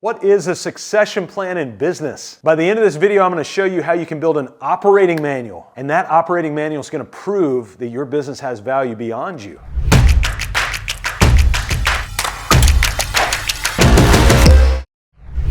What is a succession plan in business? By the end of this video, I'm going to show you how you can build an operating manual. And that operating manual is going to prove that your business has value beyond you.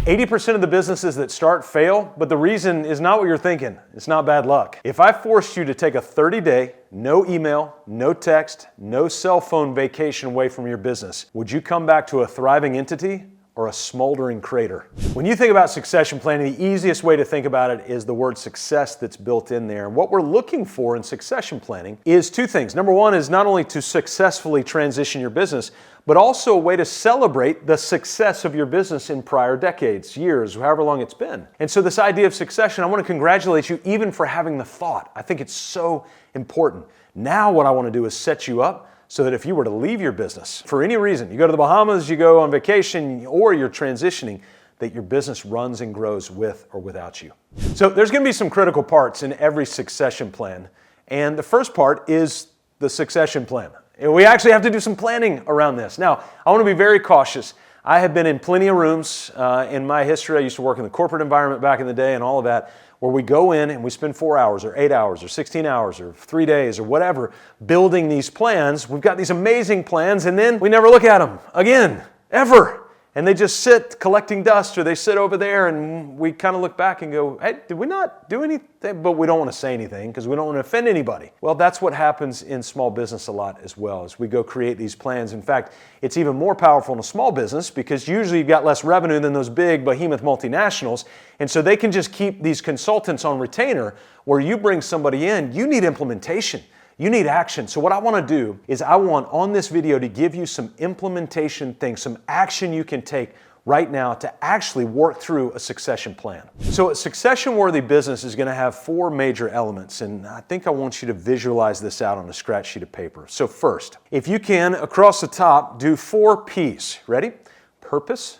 "80% of the businesses that start fail, but the reason is not what you're thinking. It's not bad luck." If I forced you to take a 30-day, no email, no text, no cell phone vacation away from your business, would you come back to a thriving entity or a smoldering crater? When you think about succession planning, the easiest way to think about it is the word success that's built in there. And what we're looking for in succession planning is two things. Number one is not only to successfully transition your business, but also a way to celebrate the success of your business in prior decades, years, however long it's been. And so this idea of succession, I want to congratulate you even for having the thought. I think it's so important. Now what I want to do is set you up so that if you were to leave your business for any reason, you go to the Bahamas, you go on vacation, or you're transitioning, that your business runs and grows with or without you. So there's going to be some critical parts in every succession plan. And the first part is the succession plan. And we actually have to do some planning around this. Now, I want to be very cautious. I have been in plenty of rooms in my history. I used to work in the corporate environment back in the day and all of that, where we go in and we spend 4 hours or 8 hours or 16 hours or 3 days or whatever building these plans. We've got these amazing plans and then we never look at them again, ever. And they just sit collecting dust, or they sit over there and we kind of look back and go, hey, did we not do anything? But we don't want to say anything because we don't want to offend anybody. Well, that's what happens in small business a lot as well, as we go create these plans. In fact, it's even more powerful in a small business because usually you've got less revenue than those big behemoth multinationals. And so they can just keep these consultants on retainer. Where you bring somebody in, you need implementation. You need action. So what I want to do is I want on this video to give you some implementation things, some action you can take right now to actually work through a succession plan. So a succession-worthy business is going to have 4 major elements, and I think I want you to visualize this out on a scratch sheet of paper. So first, if you can, across the top, do 4 P's. Ready? Purpose,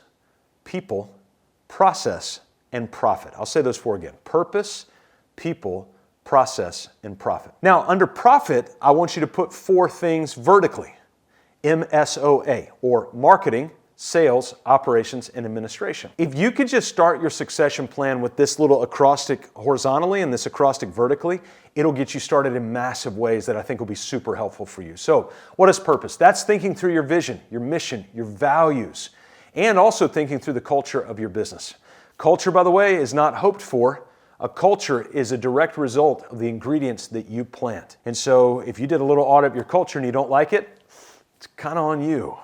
people, process, and profit. I'll say those 4 again. Purpose, people, process, and profit. Now, under profit, I want you to put 4 things vertically. MSOA, or marketing, sales, operations, and administration. If you could just start your succession plan with this little acrostic horizontally and this acrostic vertically, it'll get you started in massive ways that I think will be super helpful for you. So, what is purpose? That's thinking through your vision, your mission, your values, and also thinking through the culture of your business. Culture, by the way, is not hoped for. A culture is a direct result of the ingredients that you plant. And so if you did a little audit of your culture and you don't like it, it's kind of on you.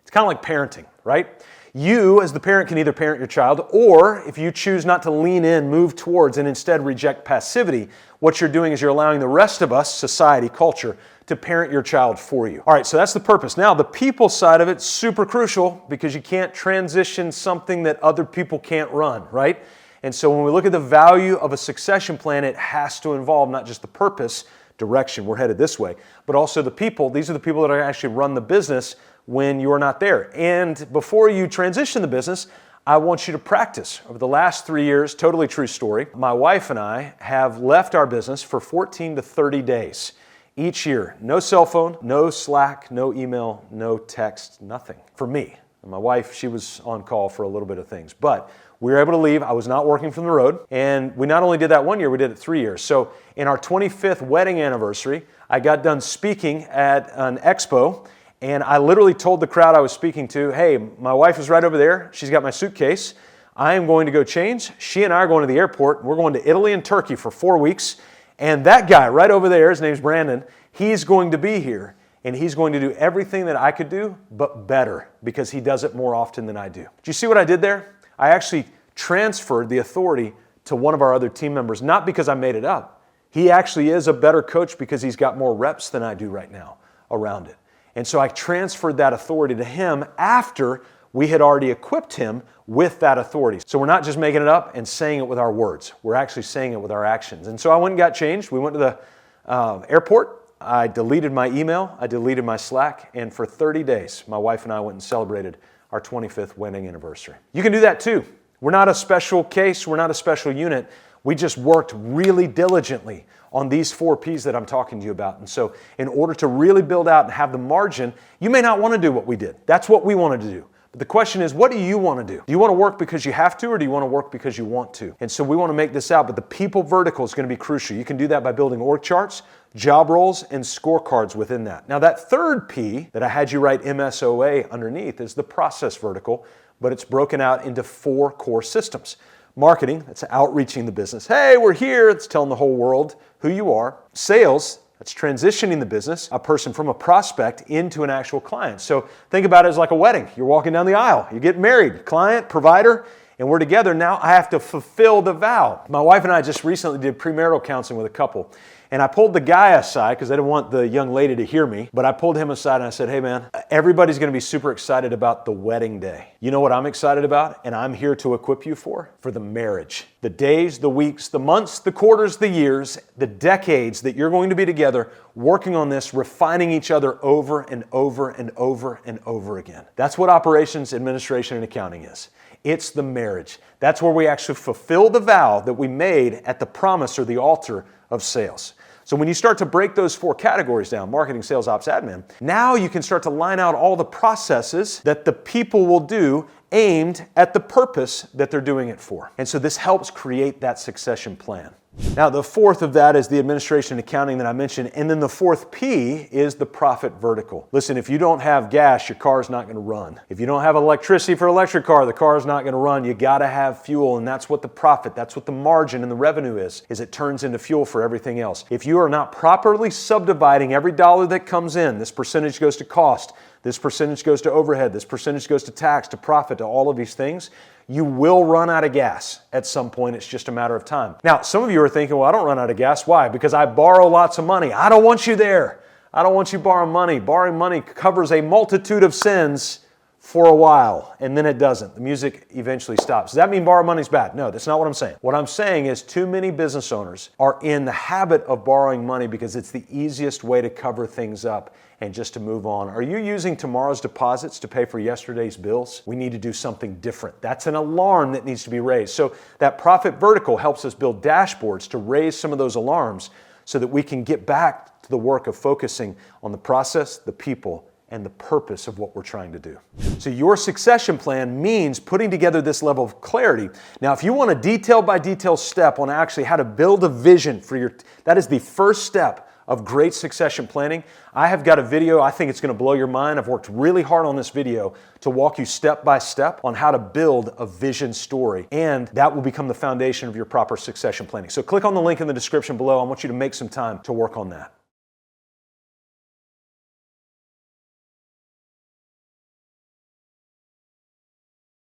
It's kind of like parenting, right? You, as the parent, can either parent your child, or if you choose not to lean in, move towards, and instead reject passivity, what you're doing is you're allowing the rest of us, society, culture, to parent your child for you. All right, so that's the purpose. Now, the people side of it's super crucial because you can't transition something that other people can't run, right? And so when we look at the value of a succession plan, it has to involve not just the purpose, direction, we're headed this way, but also the people. These are the people that are actually run the business when you're not there. And before you transition the business, I want you to practice. Over the last 3 years, totally true story, my wife and I have left our business for 14 to 30 days each year. No cell phone, no Slack, no email, no text, nothing. For me. And my wife, she was on call for a little bit of things. But we were able to leave. I was not working from the road. And we not only did that 1 year, we did it 3 years. So in our 25th wedding anniversary, I got done speaking at an expo. And I literally told the crowd I was speaking to, hey, my wife is right over there. She's got my suitcase. I am going to go change. She and I are going to the airport. We're going to Italy and Turkey for 4 weeks. And that guy right over there, his name's Brandon, he's going to be here. And he's going to do everything that I could do, but better, because he does it more often than I do. Do you see what I did there? I actually transferred the authority to one of our other team members, not because I made it up. He actually is a better coach because he's got more reps than I do right now around it. And so I transferred that authority to him after we had already equipped him with that authority. So we're not just making it up and saying it with our words. We're actually saying it with our actions. And so I went and got changed. We went to the airport. I deleted my email. I deleted my Slack. And for 30 days, my wife and I went and celebrated our 25th wedding anniversary. You can do that too. We're not a special case. We're not a special unit. We just worked really diligently on these 4 P's that I'm talking to you about. And so in order to really build out and have the margin, you may not want to do what we did. That's what we wanted to do. The question is, what do you want to do? Do you want to work because you have to, or do you want to work because you want to? And so we want to make this out, but the people vertical is going to be crucial. You can do that by building org charts, job roles, and scorecards within that. Now that third P that I had you write MSOA underneath is the process vertical, but it's broken out into 4 core systems. Marketing, that's outreaching the business. Hey, we're here. It's telling the whole world who you are. Sales, that's transitioning the business, a person from a prospect into an actual client. So think about it as like a wedding. You're walking down the aisle. You get married, client, provider, and we're together. Now I have to fulfill the vow. My wife and I just recently did premarital counseling with a couple. And I pulled the guy aside because I didn't want the young lady to hear me, but I pulled him aside and I said, hey man, everybody's going to be super excited about the wedding day. You know what I'm excited about? And I'm here to equip you for the marriage. The days, the weeks, the months, the quarters, the years, the decades that you're going to be together working on this, refining each other over and over and over and over again. That's what operations, administration, and accounting is. It's the marriage. That's where we actually fulfill the vow that we made at the promise or the altar of sales. So when you start to break those 4 categories down, marketing, sales, ops, admin, now you can start to line out all the processes that the people will do aimed at the purpose that they're doing it for. And so this helps create that succession plan. Now, the 4th of that is the administration and accounting that I mentioned. And then the 4th P is the profit vertical. Listen, if you don't have gas, your car's not going to run. If you don't have electricity for an electric car, the car's not going to run. You got to have fuel. And that's what the profit, that's what the margin and the revenue is it turns into fuel for everything else. If you are not properly subdividing every dollar that comes in, this percentage goes to cost, this percentage goes to overhead, this percentage goes to tax, to profit, to all of these things, you will run out of gas at some point. It's just a matter of time. Now, some of you are thinking, well, I don't run out of gas. Why? Because I borrow lots of money. I don't want you there. I don't want you borrowing money. Borrowing money covers a multitude of sins for a while, and then it doesn't. The music eventually stops. Does that mean borrow money's bad? No, that's not what I'm saying. What I'm saying is too many business owners are in the habit of borrowing money because it's the easiest way to cover things up and just to move on. Are you using tomorrow's deposits to pay for yesterday's bills? We need to do something different. That's an alarm that needs to be raised. So that profit vertical helps us build dashboards to raise some of those alarms so that we can get back to the work of focusing on the process, the people, and the purpose of what we're trying to do. So your succession plan means putting together this level of clarity. Now, if you want a detail by detail step on actually how to build a vision for that is the first step of great succession planning. I have got a video, I think it's going to blow your mind. I've worked really hard on this video to walk you step by step on how to build a vision story, and that will become the foundation of your proper succession planning. So click on the link in the description below. I want you to make some time to work on that.